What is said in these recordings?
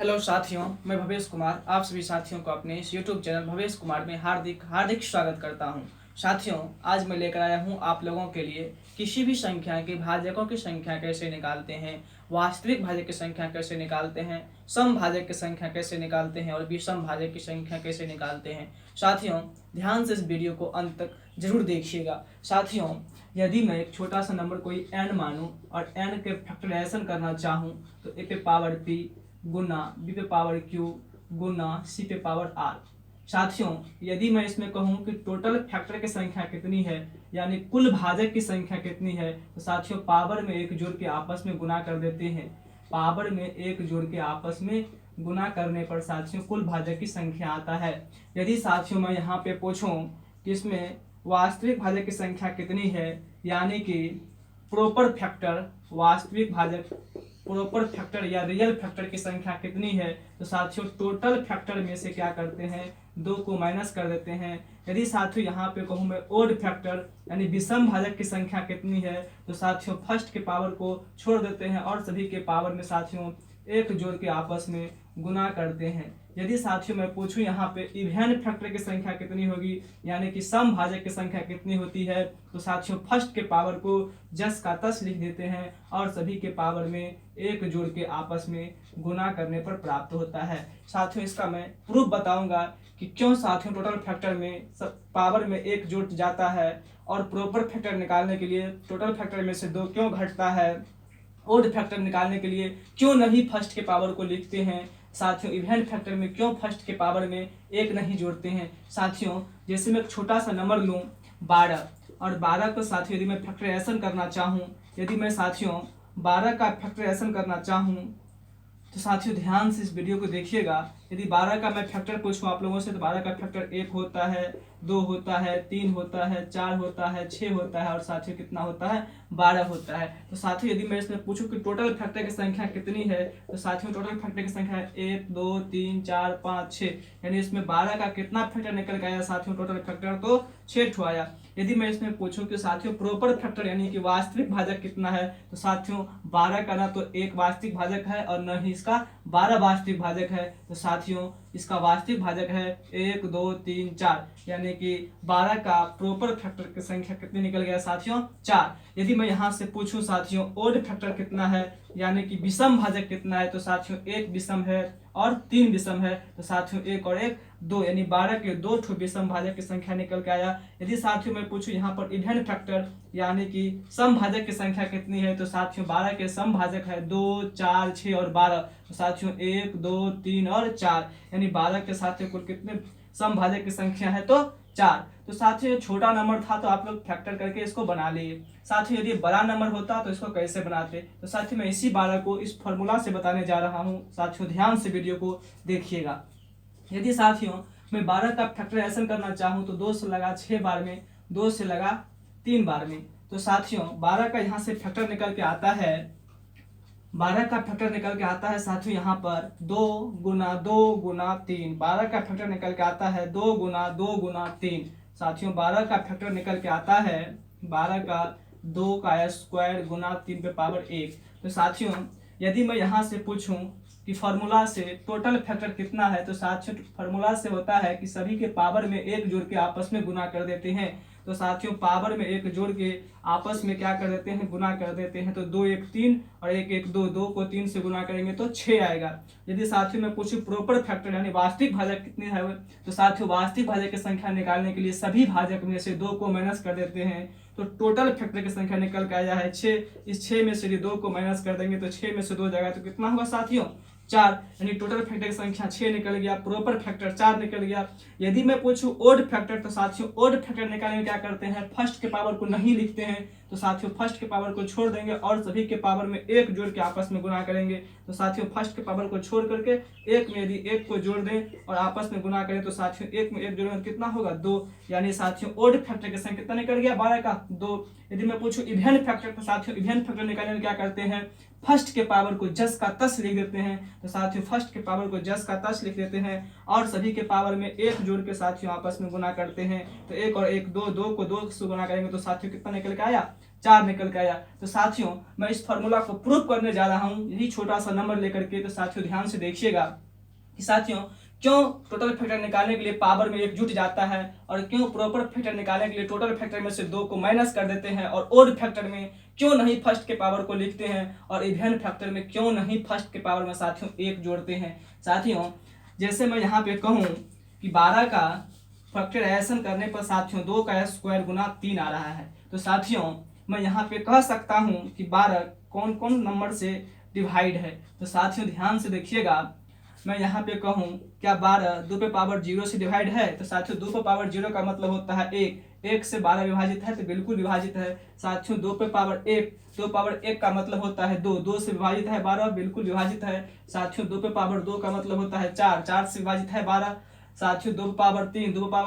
Hello साथियों, मैं भवेश कुमार आप सभी साथियों को अपने इस यूट्यूब चैनल भवेश कुमार में हार्दिक हार्दिक स्वागत करता हूं। साथियों, आज मैं लेकर आया हूं आप लोगों के लिए किसी भी संख्या के भाजकों की संख्या कैसे निकालते हैं, वास्तविक भाजक की संख्या कैसे निकालते हैं, सम भाजक की संख्या कैसे निकालते हैं और विषम भाजक की संख्या कैसे निकालते हैं। साथियों, ध्यान से इस वीडियो को अंत तक जरूर देखिएगा। साथियों, यदि मैं एक छोटा सा नंबर कोई n मानूं और n के फैक्टराइजेशन करना चाहूं तो a पे पावर p गुना b पे पावर q गुना c पे पावर r। साथियों, यदि मैं इसमें कहूं कि टोटल फैक्टर की संख्या कितनी है, यानी कुल भाजक की संख्या कितनी है, तो साथियों पावर में एक जोड़ के आपस में गुना कर देते हैं। पावर में एक जोड़ के आपस में गुना करने पर साथियों कुल भाजक की संख्या आता है। यदि साथियों मैं यहाँ पे पूछूं कि इसमें वास्तविक भाजक की संख्या कितनी है, यानी कि प्रॉपर फैक्टर वास्तविक भाजक प्रॉपर फैक्टर या रियल फैक्टर की संख्या कितनी है, तो साथियों टोटल फैक्टर में से क्या करते हैं, 2 को माइनस कर देते हैं। यदि साथियों यहाँ पे कहूँ मैं ओड फैक्टर यानी विषम भाजक की संख्या कितनी है, तो साथियों फर्स्ट के पावर को छोड़ देते हैं और सभी के पावर में साथियों एक जोड़ के आपस में गुना करते हैं। यदि साथियों मैं पूछूं यहाँ पे इवन फैक्टर की संख्या कितनी होगी, यानी कि सम भाजक की संख्या कितनी होती है, तो साथियों फर्स्ट के पावर को जस का तस लिख देते हैं और सभी के पावर में एक जोड़ के आपस में गुना करने पर प्राप्त होता है। साथियों, इसका मैं प्रूफ बताऊंगा कि क्यों साथियों टोटल फैक्टर में पावर में एक जोड़ जाता है और प्रॉपर फैक्टर निकालने के लिए टोटल फैक्टर में से 2 क्यों घटता है, ओड फैक्टर निकालने के लिए क्यों नहीं फर्स्ट के पावर को लिखते हैं, साथियों इवन फैक्टर में क्यों फर्स्ट के पावर में एक नहीं जोड़ते हैं। साथियों, जैसे मैं एक छोटा सा नंबर लूं 12 और 12 को साथियों यदि मैं फैक्टराइजेशन करना चाहूं, यदि मैं साथियों 12 का फैक्टराइजेशन करना चाहूं तो साथियों ध्यान से इस वीडियो को देखिएगा। यदि 12 का मैं फैक्टर पूछूं आप लोगों से तो 12 का फैक्टर 1 होता है, 2 होता है, 3 होता है, 4 होता है, 6 होता है और साथियों कितना होता है, 12 होता है। तो साथियों यदि मैं इसमें पूछूं कि टोटल फैक्टर की संख्या कितनी है, तो साथियों टोटल फैक्टर की संख्या है 1 2 3 4 5 6, यानी इसमें 12 का कितना फैक्टर निकल के आया साथियों, टोटल फैक्टर तो 6 ठो आया। यदि मैं इसमें पूछूं कि साथियों प्रॉपर फैक्टर यानी कि वास्तविक भाजक कितना है, तो साथियों 12 का ना तो एक वास्तविक भाजक है और न ही इसका 12 वास्तविक भाजक है। तो साथियों इसका वास्तविक भाजक है 1 2 3 4, यानी कि 12 का प्रॉपर फैक्टर की संख्या कितनी निकल गया साथियों, 4। यदि मैं यहाँ से पूछूं साथियों ओड फैक्टर कितना है, यानी कि विषम भाजक कितना है, तो साथियों 1 विषम है और 3 विषम है। तो साथियों 1 और 1 2, यानी 12 के 2 ठो विषम भाजक की संख्या निकल के आया। यदि साथियों मैं पूछूं यहाँ पर इवन फैक्टर यानी कि सम भाजक की संख्या कितनी है, तो साथियों 12 के सम भाजक है 2 4 6 और 12। तो साथियों 1 2 3 और 4, यानी 12 के साथियों कुल कितने सम भाजक की संख्या है, तो 4। तो साथियों छोटा नंबर था तो आप लोग फैक्टर करके इसको बना लिए। साथियों यदि बड़ा नंबर होता तो इसको कैसे बनाते, तो साथियों मैं इसी 12 को इस फॉर्मूला से बताने जा रहा हूँ। साथियों ध्यान से वीडियो को देखिएगा। यदि साथियों मैं 12 का फैक्टराइजेशन करना चाहूँ तो 2 से लगा 6 बार में, 2 से लगा 3 बार में। तो साथियों 12 का यहाँ से फैक्टर निकल के आता है, 12 का फैक्टर निकल के आता है साथियों यहाँ पर 2 गुना 2 गुना 3। 12 का फैक्टर निकल के आता है 2 गुना 2 गुना 3। साथियों 12 का फैक्टर निकल के आता है 12 का 2 का स्क्वायर गुना 3 पे पावर 1। तो साथियों यदि मैं यहाँ से पूछूं कि फार्मूला से टोटल फैक्टर कितना है, तो साथियों फार्मूला से होता है कि सभी के पावर में एक जोड़ के आपस में गुना कर देते हैं। तो साथियों पावर में एक जोड़ के आपस में क्या कर देते हैं, गुना कर देते हैं। तो 2 1 3 और 1 1 2, 2 को 3 से गुना करेंगे तो 6 आएगा। यदि साथियों मैं पूछूं प्रॉपर फैक्टर यानी वास्तविक भाजक कितनी है, तो साथियों वास्तविक भाजक की संख्या निकालने के लिए सभी भाजक में से 2 को माइनस कर देते हैं। तो टोटल फैक्टर की संख्या निकल के आया है 6। इस 6 में से 2 को माइनस कर देंगे तो 6 में से 2 जाएगा तो कितना होगा साथियों, 4, यानी टोटल फैक्टर की संख्या 6 निकल गया, प्रॉपर फैक्टर 4 निकल गया। यदि मैं पूछूं ओड फैक्टर, तो साथियों ओड फैक्टर निकालने में क्या करते हैं, फर्स्ट के पावर को नहीं लिखते हैं। तो साथियों फर्स्ट के पावर को छोड़ देंगे और सभी के पावर में एक जोड़ के आपस में गुना करेंगे। तो साथियों फर्स्ट के पावर को छोड़ करके एक में यदि एक को जोड़ दें और आपस में गुना करें तो साथियों एक में एक जोड़ेंगे तो कितना होगा, 2, यानी साथियों ओड फैक्टर की संख्या कितना निकल गया, 12 का 2। यदि मैं पूछूं इवन फैक्टर, तो साथियों इवन फैक्टर निकालने में क्या करते हैं, फर्स्ट के पावर को जस का तस लिख देते हैं। तो साथियों फर्स्ट के पावर को जस का तस लिख देते हैं और सभी के पावर में एक जोड़ के साथियों आपस में गुना करते हैं। तो 1 और 1 2, 2 को 2 से गुना करेंगे तो साथियों कितना निकल के आया, 4 निकल के आया। तो साथियों मैं इस फॉर्मूला को प्रूव करने जा रहा हूँ यही छोटा सा नंबर लेकर के। तो साथियों ध्यान से देखिएगा कि साथियों क्यों टोटल फैक्टर निकालने के लिए पावर में 1 जुट जाता है और क्यों प्रॉपर फैक्टर निकालने के लिए टोटल फैक्टर में से 2 को माइनस कर देते हैं और ओड फैक्टर में क्यों नहीं फर्स्ट के पावर को लिखते हैं और इवन फैक्टर में क्यों नहीं फर्स्ट के पावर में साथियों 1 जोड़ते हैं। साथियों जैसे मैं यहाँ पे कहूँ कि 12 का फैक्टराइजेशन करने पर साथियों 2 का स्क्वायर गुना 3 आ रहा है। तो साथियों मैं यहाँ पे कह सकता हूँ कि 12 कौन कौन नंबर से डिवाइड है। तो साथियों ध्यान से देखिएगा मैं यहाँ पे कहूँ क्या 12 2 पे पावर 0 से डिवाइड है। तो साथियों 2 पे पावर 0 का मतलब होता है 1 से 12 विभाजित है तो बिल्कुल विभाजित है। साथियों 2 पे पावर 1 2 पावर 1 का मतलब होता है 2 से विभाजित है 12 बिल्कुल विभाजित है। साथियों 2 पे पावर 2 का मतलब होता है 4 से विभाजित है 12। साथियों 2 पावर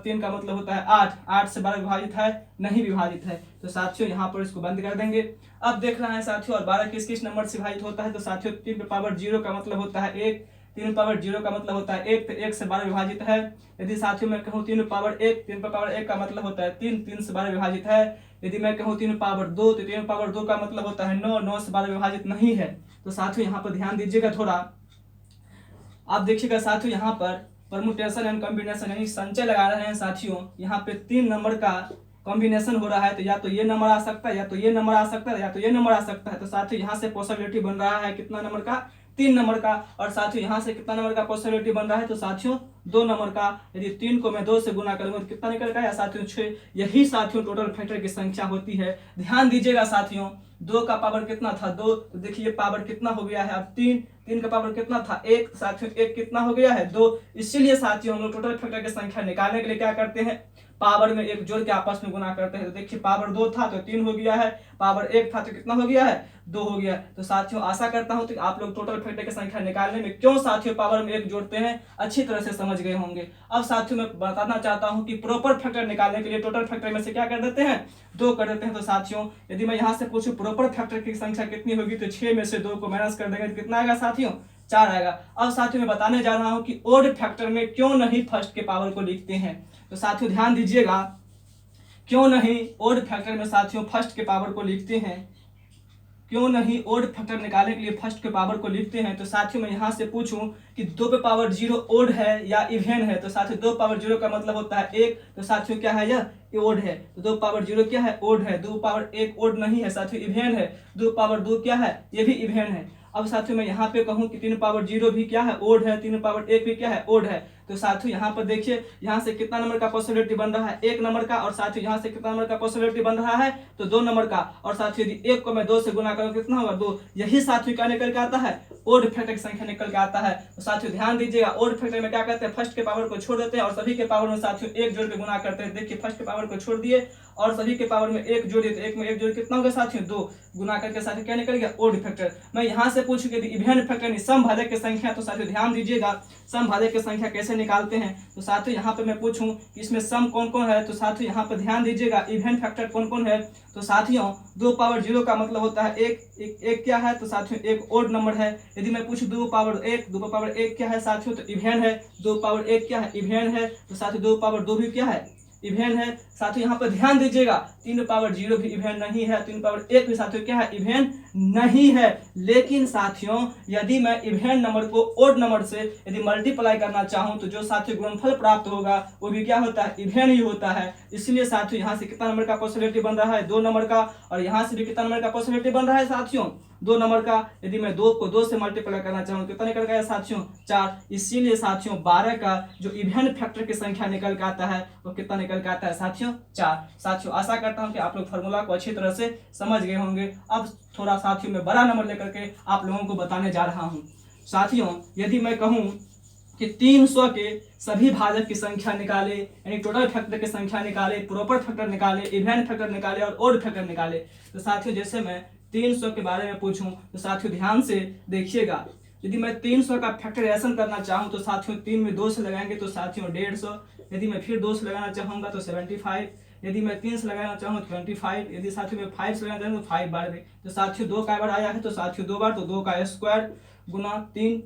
3 का मतलब होता है 8 से 12 विभाजित है नहीं विभाजित है। तो साथियों यहाँ पर इसको बंद कर देंगे। अब देख रहे हैं साथियों और 12 किस किस नंबर से विभाजित होता है। तो साथियों 3 पे पावर 0 का मतलब होता है 1 3 पावर 0 का मतलब होता है 1 तो 1 से 12 विभाजित है। यदि साथियों मैं कहूँ 3 पावर 1 का मतलब होता है 3 से 12 विभाजित है। यदि मैं कहूँ 3 पावर 2 तो 3 पावर 2 का मतलब होता है 9 से 12 विभाजित नहीं है। तो साथियों यहाँ पर ध्यान दीजिएगा थोड़ा, आप देखिएगा साथियों यहाँ पर परमुटेशन एंड कॉम्बिनेशन यानी संचय लगा रहे हैं। साथियों यहाँ पे 3 नंबर का कॉम्बिनेशन हो रहा है तो या तो ये नंबर आ सकता है या तो ये नंबर आ सकता है या तो ये नंबर आ सकता है। तो साथियों यहाँ से पॉसिबिलिटी बन रहा है कितना नंबर का 3 नंबर का। और साथियों यहाँ से कितना नंबर का पॉसिबिलिटी बन रहा है तो साथियों 2 नंबर का। यदि 3 को मैं 2 से गुना करूंगा तो कितना निकल गया साथियों 6। यही साथियों टोटल फैक्टर की संख्या होती है। ध्यान दीजिएगा साथियों 2 का पावर कितना था 2 तो देखिए पावर कितना हो गया है अब 3 का पावर कितना था 1 साथियों 1 कितना हो गया है 2। इसीलिए साथियों हम लोग टोटल फैक्टर की संख्या निकालने के लिए क्या करते हैं पावर में 1 जोड़ के आपस में गुना करते हैं। तो देखिए पावर 2 था तो 3 हो गया है, पावर 1 था तो कितना हो गया है 2 हो गया। तो साथियों आशा करता हूं कि आप लोग टोटल फैक्टर की संख्या निकालने में क्यों साथियों पावर में 1 जोड़ते हैं अच्छी तरह से समझ गए होंगे। अब साथियों मैं बताना चाहता हूं कि प्रॉपर फैक्टर निकालने के लिए टोटल फैक्टर में से क्या कर देते हैं 2 कर देते हैं। तो साथियों यदि मैं यहाँ से पूछूं प्रॉपर फैक्टर की संख्या कितनी होगी तो 6 में से 2 को माइनस कर देंगे तो कितना आएगा साथियों 4 आएगा। अब साथियों मैं बताने जा रहा हूं कि ओड फैक्टर में क्यों नहीं फर्स्ट के पावर को लिखते हैं। तो साथियों ध्यान दीजिएगा क्यों नहीं ओड फैक्टर में साथियों फर्स्ट के पावर को लिखते हैं, क्यों नहीं ओड फैक्टर निकालने के लिए फर्स्ट के पावर को लिखते हैं। तो साथियों मैं यहाँ से पूछूं कि 2 पे पावर 0 ओड है या इवन है। तो साथियों 2 पावर 0 का मतलब होता है 1 तो साथियों क्या है यह ओड है। तो 2 पावर 0 क्या है ओड है। 2 पावर 1 ओड नहीं है साथियों इवन है। 2 पावर 2 क्या है ये भी इवन है। अब साथियों मैं यहाँ पे कहूँ कि 3 पावर 0 भी क्या है ओड है, 3 पावर 1 भी क्या है ओड है। तो साथियों यहाँ पर देखिए यहाँ से कितना नंबर का पॉसिबिलिटी बन रहा है 1 नंबर का और साथियों यहाँ से कितना नंबर का पॉसिबिलिटी बन रहा है तो 2 नंबर का। और साथियों यदि 1 को मैं 2 से गुना करूँ कितना होगा 2। यही साथियों क्या निकल के आता है ओड फैक्टर की संख्या निकल के आता है। तो साथियों ध्यान दीजिएगा ओड फैक्टर में क्या करते हैं फर्स्ट के पावर को छोड़ देते हैं और सभी के पावर में साथियों 1 जोड़ के गुना करते हैं। देखिए फर्स्ट के पावर को छोड़ दिए और सभी के पावर में 1 जोड़िए तो 1 में 1 जोड़ कितना होगा साथियों 2 गुना करके साथियों क्या निकल गया ओड फैक्टर। मैं यहाँ से पूछूं कि इवन फैक्टर समभाजक की संख्या तो साथियों ध्यान दीजिएगा समभाजक की संख्या कैसे निकालते हैं। तो साथियों यहाँ पे मैं पूछूं कि इसमें सम कौन कौन है। तो साथियों यहाँ पे ध्यान दीजिएगा इवन फैक्टर कौन कौन है। तो साथियों 2 पावर 0 का मतलब होता है 1 क्या है तो साथियों 1 ओड नंबर है। यदि मैं पूछूं 2 पावर 1 क्या है साथियों तो इवन है। 2 पावर 1 क्या है इवन है। तो साथियों 2 पावर 2 भी क्या है इवन है। साथियों यहाँ पर ध्यान दीजिएगा 3 पावर 0 भी इवन नहीं है, 3 पावर 1 भी साथियों क्या है इवन नहीं है। लेकिन साथियों यदि मैं इवन नंबर को ओड नंबर से यदि मल्टीप्लाई करना चाहूँ तो जो साथियों गुणनफल प्राप्त होगा वो भी क्या होता है इवन ही होता है। इसलिए साथियों यहाँ से कितना नंबर का पॉसिबिलिटी बन रहा है 2 नंबर का और यहाँ से भी कितना नंबर का पॉसिबिलिटी बन रहा है साथियों 2 नंबर का। यदि मैं 2 को 2 से मल्टीप्लाई करना चाहूँ कितना निकल गया साथियों 4। इसीलिए साथियों 12 का जो इवन फैक्टर की संख्या निकल के आता है वो कितना निकल के आता है साथियों 4। साथियों आशा करता हूँ कि आप लोग फॉर्मूला को अच्छी तरह से समझ गए होंगे। अब थोड़ा साथियों मैं बड़ा नंबर लेकर के आप लोगों को बताने जा रहा हूँ। साथियों यदि मैं कहूँ कि 300 के सभी भाजक की संख्या निकाले यानी टोटल फैक्टर की संख्या निकाले, प्रॉपर फैक्टर निकाले, इवन फैक्टर निकाले और ओड फैक्टर निकाले। तो साथियों जैसे मैं 300 के बारे में पूछूं तो साथियों ध्यान से देखिएगा यदि मैं 300 का फैक्टराइजेशन करना चाहूं तो साथियों 3 में 2 से लगाएंगे तो साथियों 150। यदि मैं फिर 2 से लगाना चाहूंगा तो 75। यदि मैं 3 से लगाना चाहूँ तो 25। यदि साथियों में 5 से लगाना चाहूँ तो 5 बार। तो साथियों 2 का बार आया है तो साथियों 2 बार तो 2 का स्क्वायर गुना 3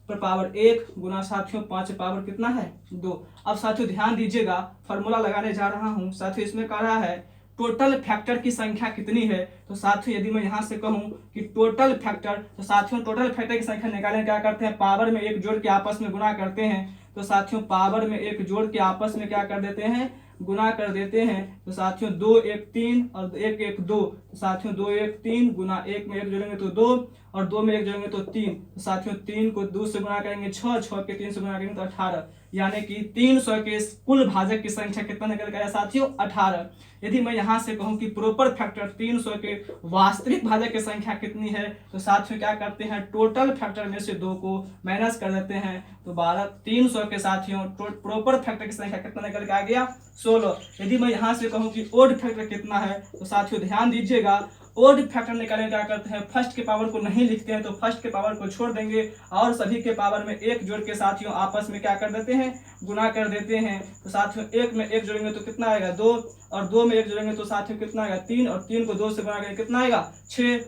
पर पावर 1 गुना साथियों 5 पावर कितना है 2। अब साथियों ध्यान दीजिएगा फॉर्मूला लगाने जा रहा हूँ। साथियों इसमें कह रहा है टोटल फैक्टर की संख्या कितनी है। तो साथियों यदि मैं यहाँ से कहूँ कि टोटल फैक्टर, तो साथियों टोटल फैक्टर की संख्या निकालने क्या करते हैं, पावर में एक जोड़ के आपस में गुणा करते हैं। तो साथियों पावर में एक जोड़ के आपस में क्या कर देते हैं, गुना कर देते हैं। तो साथियों 2 1 3 और 1 1 2, तो साथियों 2 1 3 गुना 1 में 1 जोड़ेंगे तो 2 और 2 में 1 जोड़ेंगे तो 3। तो साथियों 3 को 2 से गुना करेंगे 6, 6 के 3 से गुना करेंगे तो 18, यानी कि 300 के कुल भाजक की संख्या कितना निकल गया साथियों, 18। यदि मैं यहाँ से कहूँ कि प्रॉपर फैक्टर 300 के वास्तविक भाजक की संख्या कितनी है, तो साथियों क्या करते हैं, टोटल फैक्टर में से 2 को माइनस कर देते हैं। तो 12 300 के साथियों प्रॉपर फैक्टर की संख्या कितना निकल के आ गया, 16। यदि मैं यहाँ से कहूँ कि ओड फैक्टर कितना है, तो साथियों ध्यान दीजिएगा, ओड फैक्टर निकालने क्या करते हैं, फर्स्ट के पावर को नहीं लिखते हैं, तो फर्स्ट के पावर को छोड़ देंगे और सभी के पावर में एक जोड़ के साथियों आपस में क्या कर देते हैं, गुना कर देते हैं। तो साथियों 1 में 1 जोड़ेंगे तो कितना आएगा, 2 और 2 में 1 जोड़ेंगे तो साथियों कितना आएगा, 3 और 3 को 2 से गुना करेंगे कितना आएगा, 6।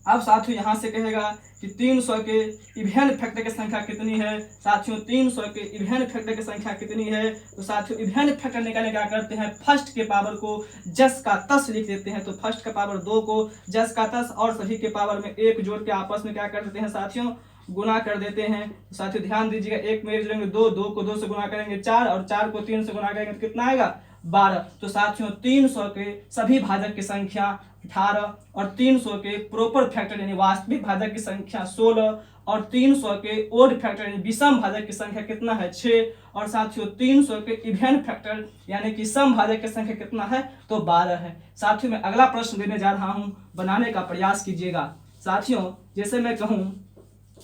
अब साथियों यहाँ से कहेगा कि 300 के इवेन फैक्टर की संख्या कितनी है। साथियों 300 के इवेन फैक्टर की संख्या कितनी है, तो साथियों इवेन फैक्टर निकालने क्या करते हैं, फर्स्ट के पावर को जस का तस लिख देते हैं। तो फर्स्ट का पावर 2 को जस का तस और सभी के पावर में एक जोड़ के आपस में क्या कर देते हैं साथियों, गुना कर देते हैं। तो साथियों ध्यान दीजिएगा, 1 में 1 जोड़ेंगे 2, 2 को 2 से गुना करेंगे 4 और 4 को 3 से गुना करेंगे तो कितना आएगा, 12। तो साथियों 300 के सभी भाजक की संख्या 18 और 300 के प्रॉपर फैक्टर यानी वास्तविक भाजक की संख्या 16 और 300 के ओड फैक्टर यानी विषम भाजक की संख्या कितना है, 6 और साथियों 300 के इवेन फैक्टर यानी कि सम भाजक की संख्या कितना है, तो 12 है। साथियों मैं अगला प्रश्न देने जा रहा हूं, बनाने का प्रयास कीजिएगा। साथियों जैसे मैं कहूं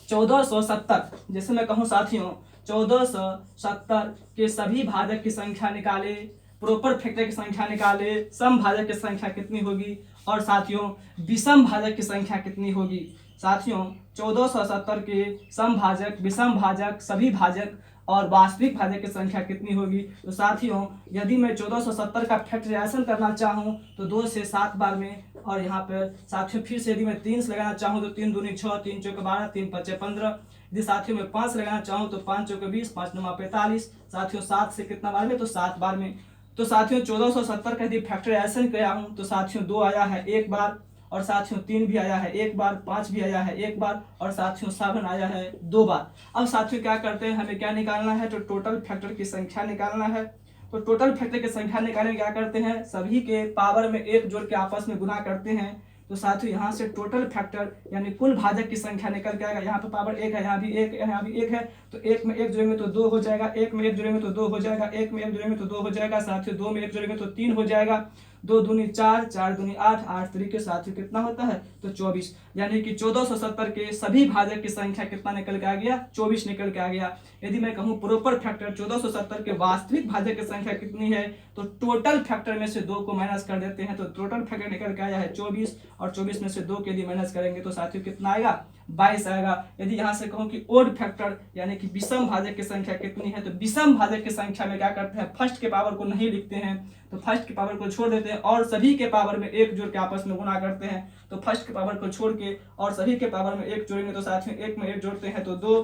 1470, जैसे मैं कहूं साथियों 1470 के सभी भाजक की संख्या निकाले, प्रॉपर फैक्टर की संख्या निकाले, सम भाजक की संख्या कितनी होगी और साथियों विषम भाजक की संख्या कितनी होगी। साथियों 1470 के सम भाजक, विषम भाजक, सभी भाजक और वास्तविक भाजक की संख्या कितनी होगी। तो साथियों यदि मैं 1470 का फैक्टराइजेशन करना चाहूँ तो 2 से 7 बार में, और यहाँ पर साथियों फिर से यदि मैं 3 से लगाना चाहूँ तो 3 दूनी 6, 3 चौके 12, 3 पचे 15। यदि साथियों में 5 लगाना चाहूँ तो 5 चौके 20, 5 9 45। साथियों 7 से कितना बार में, तो 7 बार में। तो साथियों 1470 का यदि फैक्टराइजेशन किया हूँ तो साथियों 2 आया है 1 बार, और साथियों 3 भी आया है 1 बार, 5 भी आया है 1 बार, और साथियों 7 आया है 2 बार। अब साथियों क्या करते हैं, हमें क्या निकालना है, तो टोटल फैक्टर की संख्या निकालना है। तो टोटल फैक्टर की संख्या निकालने क्या करते हैं, सभी के पावर में एक जोड़ के आपस में गुना करते हैं। तो साथियों यहाँ से टोटल फैक्टर यानी कुल भाजक की संख्या निकल के आएगा। यहाँ पे पावर 1 है, यहाँ भी 1 है, यहाँ भी 1 है, तो 1 में 1 जोड़ेंगे तो 2 हो जाएगा, 1 में 1 जोड़ेंगे तो 2 हो जाएगा, 1 में 1 जोड़ेंगे तो 2 हो जाएगा। साथियों 2 में 1 जोड़ेंगे तो 3 हो जाएगा, 2 दूनी 4, 4 दूनी 8, 8 तरीके साथियों कितना होता है, तो 24। यानी कि 1470 के सभी भाजक की संख्या कितना निकल के आ गया, 24 निकल के आ गया। यदि मैं कहूँ प्रॉपर फैक्टर 1470 के वास्तविक भाजक की संख्या कितनी है, तो टोटल फैक्टर में से 2 को माइनस कर देते हैं, तो टोटल फैक्टर निकल के आया है 24, और 24 में से 2 के लिए माइनस करेंगे तो साथियों कितना आएगा, 22 आएगा। यदि यहाँ से कहूँ कि ओड फैक्टर यानी कि विषम भाजक की संख्या कितनी है, तो विषम भाजक की संख्या में क्या करते हैं, फर्स्ट के पावर को नहीं लिखते हैं, तो फर्स्ट के पावर को छोड़ देते हैं और सभी के पावर में एक जोड़ के आपस में गुना करते हैं। तो फर्स्ट के पावर को छोड़ के और सभी के पावर में एक जोड़ेंगे तो साथियों 1 में 1 जोड़ते हैं तो 2,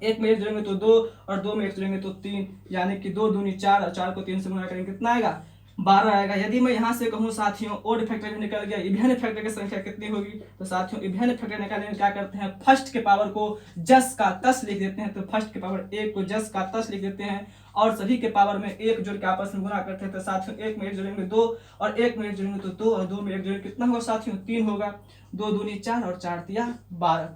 1 में 1 जोड़ेंगे तो 2 और 2 में 1 जोड़ेंगे तो 3, यानी कि 2 दूनी 4 और 4 को 3 से गुना करेंगे कितना आएगा, 12 आएगा। यदि मैं यहाँ से कहूँ साथियों ओड फैक्टर भी निकल गया, इवेन फैक्टर की संख्या कितनी होगी, तो साथियों इवेन फैक्टर निकालने में क्या करते हैं, फर्स्ट के पावर को जस का तस लिख देते हैं। तो फर्स्ट के पावर 1 को जस का तस लिख देते हैं और सभी के पावर में एक जोड़ के आपस में गुना करते हैं। तो साथियों 1 में 1 जोड़ेंगे 2 और 1 में 1 जोड़ेंगे तो 2 और 2 में 1 जोड़ेंगे कितना होगा साथियों, 3 होगा, 2 दूनी 4 और 4 तिया 12।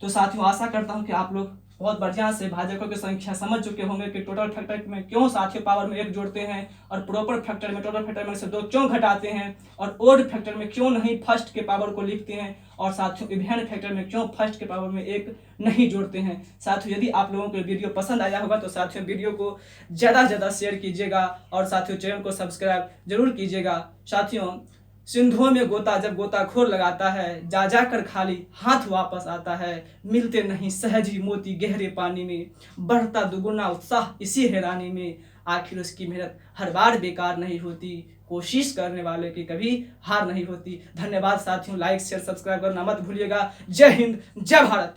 तो साथियों आशा करता हूँ कि आप लोग बहुत बढ़िया से भाजकों की संख्या समझ चुके होंगे कि टोटल फैक्टर में क्यों साथियों पावर में 1 जोड़ते हैं और प्रॉपर फैक्टर में टोटल फैक्टर में से 2 क्यों घटाते हैं, और ओड फैक्टर में क्यों नहीं फर्स्ट के पावर को लिखते हैं, और साथियों इवेन फैक्टर में क्यों फर्स्ट के पावर में 1 नहीं जोड़ते हैं। साथियों यदि आप लोगों को वीडियो पसंद आया होगा तो साथियों वीडियो को ज़्यादा से ज़्यादा शेयर कीजिएगा और साथियों चैनल को सब्सक्राइब जरूर कीजिएगा। साथियों सिंधुओं में गोता जब गोताखोर लगाता है, जा जाकर खाली हाथ वापस आता है, मिलते नहीं सहजी मोती गहरे पानी में, बढ़ता दुगुना उत्साह इसी हैरानी में, आखिर उसकी मेहनत हर बार बेकार नहीं होती, कोशिश करने वाले की कभी हार नहीं होती। धन्यवाद साथियों, लाइक शेयर सब्सक्राइब करना मत भूलिएगा। जय हिंद, जय भारत।